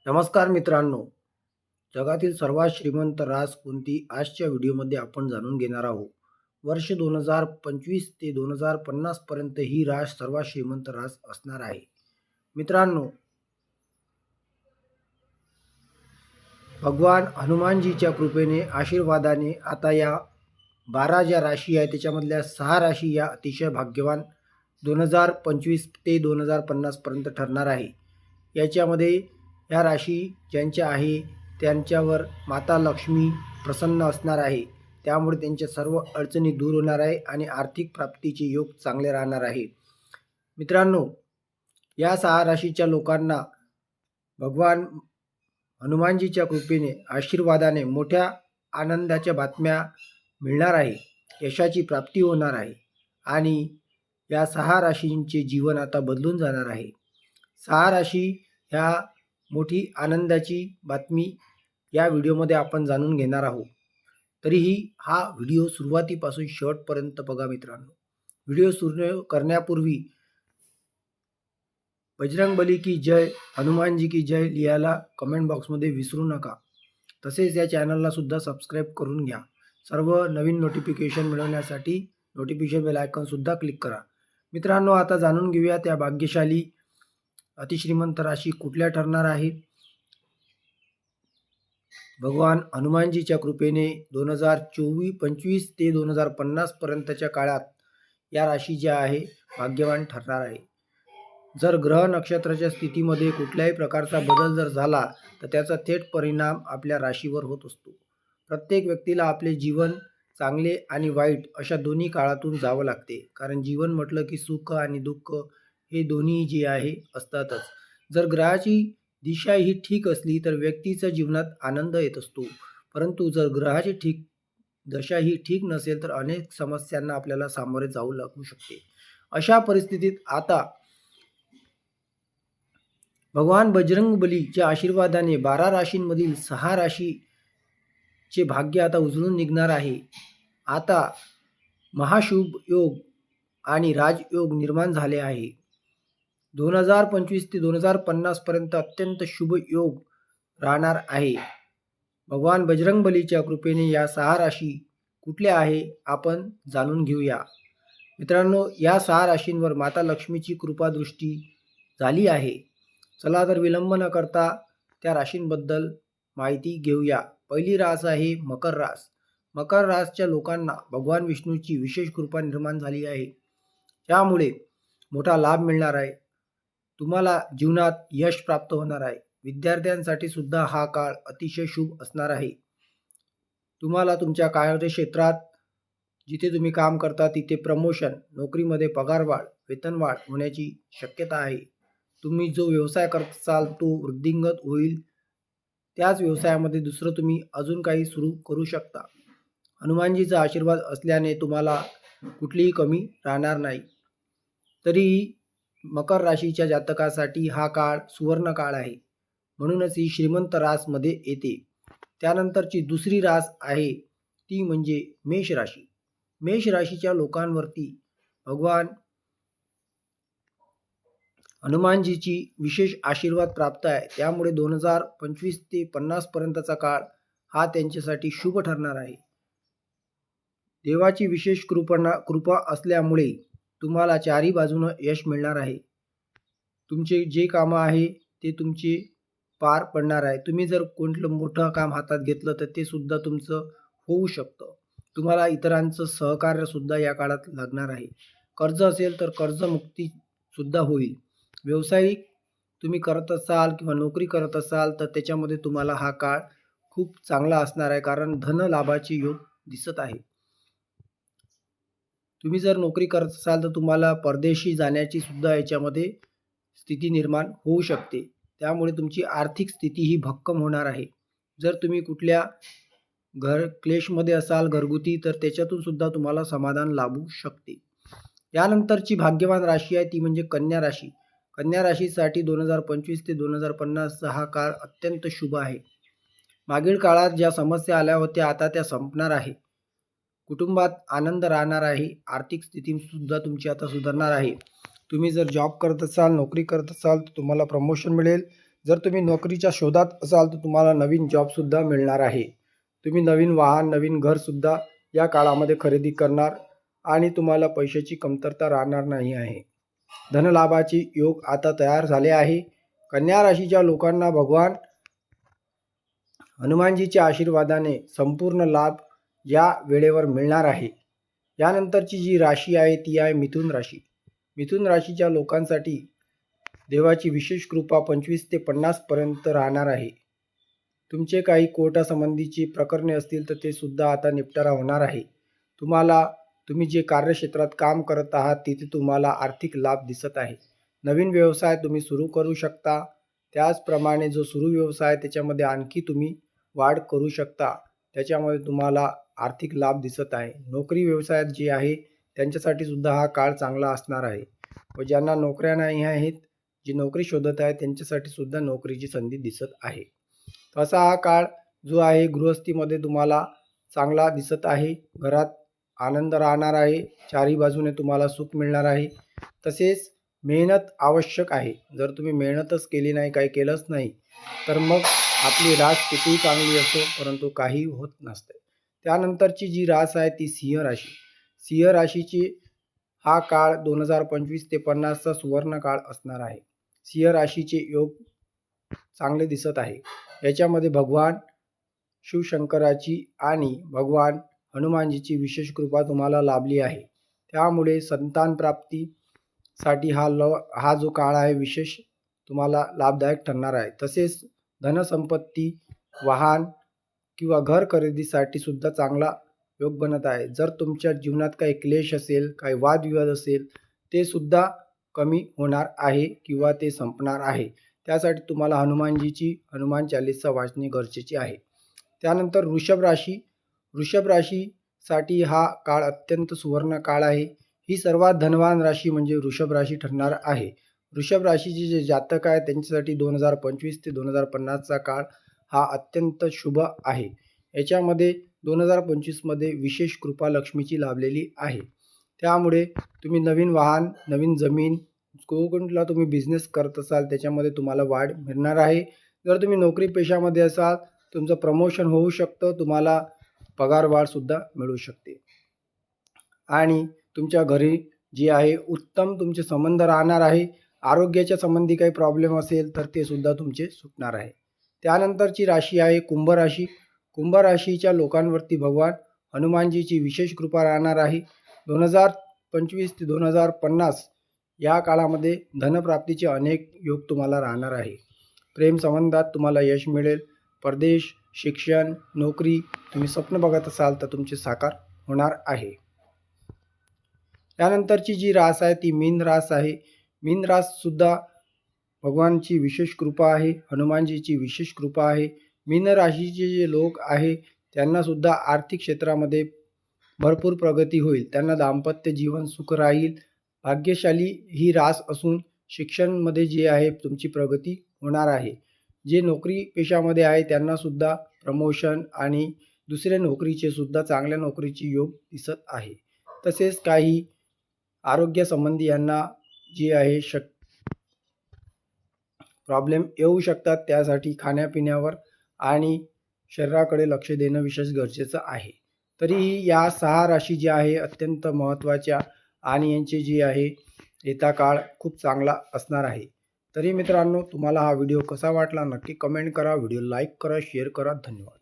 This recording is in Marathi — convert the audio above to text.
नमस्कार मित्रांनो, जगातील सर्वात श्रीमंत रास कोणती आजच्या व्हिडिओमध्ये आपण जाणून घेणार आहोत. वर्ष 2025 ते 2050 पर्यंत ही रास सर्वात श्रीमंत रास असणार आहे. मित्रांनो, भगवान हनुमानजीच्या कृपेने आशीर्वादाने आता या 12 ज्या राशी आहे त्याच्यामधल्या 6 राशी या अतिशय भाग्यवान 2025 ते 2050 पर्यंत ठरणार आहे. याच्यामध्ये या राशी ज्यांच्या आहे त्यांच्यावर माता लक्ष्मी प्रसन्न असणार आहे. त्यामुळे त्यांच्या सर्व अडचणी दूर होणार आहे आणि आर्थिक प्राप्तीचे योग चांगले राहणार आहे. मित्रांनो, या 6 राशीच्या लोकांना भगवान हनुमानजीच्या कृपेने आशीर्वादाने मोठ्या आनंदाच्या बातम्या मिळणार आहे. यशाची प्राप्ती होणार आहे आणि या 6 राशींचे जीवन आता बदलून जाणार आहे. 6 राशी ह्या मोठी आनंदाची बातमी या व्हिडिओमध्ये आपण जाणून घेणार आहोत. तरीही हा व्हिडिओ सुरुवातीपासून शेवटपर्यंत बघा मित्रांनो. व्हिडिओ सुरू करण्यापूर्वी बजरंगबली की जय, हनुमानजी की जय लिहायला कमेंट बॉक्समध्ये विसरू नका. तसेच या चॅनलला सुद्धा सबस्क्राईब करून घ्या. सर्व नवीन नोटिफिकेशन मिळवण्यासाठी नोटिफिकेशन बेल आयकॉन सुद्धा क्लिक करा. मित्रांनो, आता जाणून घेऊया त्या भाग्यशाली अतिश्रीमंत राशी कुठल्या ठरणार आहे. भगवान हनुमानजीच्या कृपेने 2025 ते 2050 पर्यंतच्या काळात या राशी ज्या आहे भाग्यवान ठरणार आहे. जर ग्रह नक्षत्राच्या स्थितीमध्ये कुठल्याही प्रकारचा बदल जर झाला तर त्याचा थेट परिणाम आपल्या राशीवर होत असतो. प्रत्येक व्यक्तीला आपले जीवन चांगले आणि वाईट अशा दोन्ही काळातून जावं लागते. कारण जीवन म्हटलं की सुख आणि दुःख हे दोन्ही जे आहे असतातच. जर ग्रहाची दिशा ही ठीक असली तर व्यक्तीच्या जीवनात आनंद येत असतो. परंतु जर ग्रहाची दशा ही ठीक नसेल तर अनेक समस्यांना आपल्याला सामोरे जाऊ लागू शकते. अशा परिस्थितीत आता भगवान बजरंगबलीच्या आशीर्वादाने 12 राशींमधील 6 राशीचे भाग्य आता उजळून निघणार आहे. आता महाशुभ योग आणि राजयोग निर्माण झाले आहे. 2025 ते 2050 पर्यंत अत्यंत शुभ योग राहणार आहे. भगवान बजरंगबलीच्या कृपेने या 6 राशी कुठल्या आहे आपण जाणून घेऊया. मित्रांनो, या 6 राशींवर माता लक्ष्मीची कृपा दृष्टी झाली आहे. चला तर विलंब न करता त्या राशींबद्दल माहिती घेऊया. पहिली रास आहे मकर रास. मकर रासच्या लोकांना भगवान विष्णूची विशेष कृपा निर्माण झाली आहे. त्यामुळे मोठा लाभ मिळणार आहे. तुम्हाला जीवनात यश प्राप्त होणार आहे. विद्यार्थ्यांसाठी सुद्धा हा काळ अतिशय शुभ असणार आहे. तुम्हाला तुमच्या कार्यक्षेत्रात जिथे तुम्ही काम करता तिथे प्रमोशन, नोकरीमध्ये पगारवाढ, वेतनवाढ होण्याची शक्यता आहे. तुम्ही जो व्यवसाय करत असाल तो वृद्धिंगत होईल. त्याच व्यवसायामध्ये दुसरं तुम्ही अजून काही सुरू करू शकता. हनुमानजीचा आशीर्वाद असल्याने तुम्हाला कुठलीही कमी राहणार नाही. तरीही मकर राशीच्या जातकासाठी हा काळ सुवर्ण काळ आहे. म्हणूनच ही श्रीमंत रासमध्ये येते. त्यानंतरची दुसरी रास आहे ती म्हणजे मेष राशी. मेष राशीच्या लोकांवरती भगवान हनुमानजीची विशेष आशीर्वाद प्राप्त आहे. त्यामुळे 2025 ते 50 पर्यंतचा काळ हा त्यांच्यासाठी शुभ ठरणार आहे. देवाची विशेष कृपा असल्यामुळे तुम्हाला चारही बाजूनं यश मिळणार आहे. तुमचे जे कामं आहे ते तुमचे पार पडणार आहे. तुम्ही जर कोणतं मोठं काम हातात घेतलं तर ते सुद्धा तुमचं होऊ शकतं. तुम्हाला इतरांचं सहकार्य सुद्धा या काळात लागणार आहे. कर्ज असेल तर कर्जमुक्ती सुद्धा होईल. व्यावसायिक तुम्ही करत असाल किंवा नोकरी करत असाल तर त्याच्यामध्ये तुम्हाला हा काळ खूप चांगला असणार आहे. कारण धन लाभाचे योग दिसत आहे. तुम्ही जर नोकरी करत असाल तर तुम्हाला परदेशी जाण्याची सुद्धा याच्यामध्ये स्थिती निर्माण होऊ शकते. त्यामुळे तुमची आर्थिक स्थिती ही भक्कम होणार आहे. जर तुम्ही कुठल्या क्लेशमध्ये असाल घरगुती तर त्याच्यातून सुद्धा तुम्हाला समाधान लाभू शकते. त्यानंतरची भाग्यवान राशी आहे ती म्हणजे कन्या राशी. कन्या राशीसाठी 2025 ते 2050 हा काळ अत्यंत शुभ आहे. मागील काळात ज्या समस्या आल्या होत्या आता त्या संपणार आहे. कुटुंबात आनंद राहणार आहे. आर्थिक स्थिती सुद्धा तुमची आता सुधारणार आहे. तुम्ही जर जॉब करत असाल, नोकरी करत असाल तर तुम्हाला प्रमोशन मिळेल. जर तुम्ही नोकरीच्या शोधात असाल तर तुम्हाला नवीन जॉबसुद्धा मिळणार आहे. तुम्ही नवीन वाहन, नवीन घरसुद्धा या काळामध्ये खरेदी करणार आणि तुम्हाला पैशाची कमतरता राहणार नाही आहे. धनलाभाचे योग आता तयार झाले आहे. कन्या राशीच्या लोकांना भगवान हनुमानजीच्या आशीर्वादाने संपूर्ण लाभ या वेळेवर मिळणार आहे. यानंतरची जी राशी आहे ती आहे मिथुन राशी. मिथुन राशीच्या लोकांसाठी देवाची विशेष कृपा 25 ते 50 पर्यंत राहणार आहे. तुमचे काही कोर्टासंबंधीची प्रकरणे असतील तर ते सुद्धा आता निपटारा होणार आहे. तुम्ही जे कार्यक्षेत्रात काम करत आहात तिथे तुम्हाला आर्थिक लाभ दिसत आहे. नवीन व्यवसाय तुम्ही सुरू करू शकता. त्याचप्रमाणे जो सुरू व्यवसाय त्याच्यामध्ये आणखी तुम्ही वाढ करू शकता. त्याच्यामध्ये तुम्हाला आर्थिक लाभ दिसत आहे. नोकरी व्यवसायात जे आहे त्यांच्यासाठी सुद्धा हा काळ चांगला असणार आहे. व ज्यांना नोकऱ्या नाही आहेत, जी नोकरी शोधत आहे त्यांच्यासाठी सुद्धा नोकरीची संधी दिसत आहे. असा हा काळ जो आहे गृहस्थीमध्ये तुम्हाला चांगला दिसत आहे. घरात आनंद राहणार आहे. चारही बाजूने तुम्हाला सुख मिळणार आहे. तसेच मेहनत आवश्यक आहे. जर तुम्ही मेहनतच केली नाही, काही केलंच नाही तर मग आपली रास कितीही चांगली असो परंतु काही होत नसते. त्यानंतरची जी रास आहे ती सिंह राशी. सिंह राशीची हा काळ 2025 ते 50चा सुवर्ण काळ असणार आहे. सिंह राशीचे योग चांगले दिसत आहे. याच्यामध्ये भगवान शिवशंकराची आणि भगवान हनुमानजीची विशेष कृपा तुम्हाला लाभली आहे. त्यामुळे संतान प्राप्तीसाठी हा जो काळ आहे विशेष तुम्हाला लाभदायक ठरणार आहे. तसेच धनसंपत्ती, वाहन किंवा घर खरेदीसाठी सुद्धा चांगला योग बनत आहे. जर तुमच्या जीवनात काही क्लेश असेल, काही वादविवाद असेल ते सुद्धा कमी होणार आहे किंवा ते संपणार आहे. त्यासाठी तुम्हाला हनुमान चालीसा वाचणे गरजेचे आहे. त्यानंतर वृषभ राशी. वृषभ राशीसाठी हा काळ अत्यंत सुवर्ण काळ आहे. ही सर्वात धनवान राशी म्हणजे वृषभ राशी ठरणार आहे. वृषभ राशीचे जे जातक आहे त्यांच्यासाठी 2025 ते 2050चा काळ हा अत्यंत शुभ आहे. याच्यामध्ये 2025 मध्ये विशेष कृपा लक्ष्मीची लाभलेली आहे. त्यामुळे तुम्ही नवीन वाहन, नवीन जमीन, कोणला तुम्ही बिझनेस करत असाल त्याच्यामध्ये तुम्हाला वाढ मिळणार आहे. जर तुम्ही नोकरी पेशामध्ये असाल तुमचं प्रमोशन होऊ शकतं. तुम्हाला पगारवाढ सुद्धा मिळू शकते आणि तुमच्या घरी जे आहे उत्तम तुमचे संबंध राहणार आहे. आरोग्याच्या संबंधी काही प्रॉब्लेम असेल तर ते सुद्धा तुमचे सुटणार आहे. त्यानंतरची राशी आहे कुंभ राशी. कुंभ राशीच्या लोकांवरती भगवान हनुमानजीची विशेष कृपा राहणार आहे. 2025 ते 2050 या काळामध्ये धनप्राप्तीचे अनेक योग तुम्हाला राहणार आहे. प्रेम संबंधात तुम्हाला यश मिळेल. परदेश, शिक्षण, नोकरी तुम्ही स्वप्न बघत असाल तर तुमचे साकार होणार आहे. त्यानंतरची जी रास आहे ती मीन रास आहे. मीन रास सुद्धा भगवानची विशेष कृपा आहे, हनुमानजीची विशेष कृपा आहे. मीन राशीचे जे लोक आहे त्यांना सुद्धा आर्थिक क्षेत्रामध्ये भरपूर प्रगती होईल. त्यांना दाम्पत्य जीवन सुख राहील. भाग्यशाली ही रास असून शिक्षणामध्ये जे आहे तुमची प्रगती होणार आहे. जे नोकरी पेशामध्ये आहे त्यांना सुद्धा प्रमोशन आणि दुसऱ्या नोकरीचे सुद्धा चांगल्या नोकरीची योग दिसत आहे. तसेच काही आरोग्यासंबंधी यांना जे आहे प्रॉब्लेम येऊ शकतात. त्यासाठी खाण्यापिण्यावर आणि शरीराकडे लक्ष देणं विशेष गरजेचं आहे. तरीही या 6 राशी ज्या आहे अत्यंत महत्त्वाच्या आणि यांचे जे आहे येता काळ खूप चांगला असणार आहे. तरी मित्रांनो तुम्हाला हा व्हिडिओ कसा वाटला नक्की कमेंट करा. व्हिडिओ लाईक करा, शेअर करा. धन्यवाद.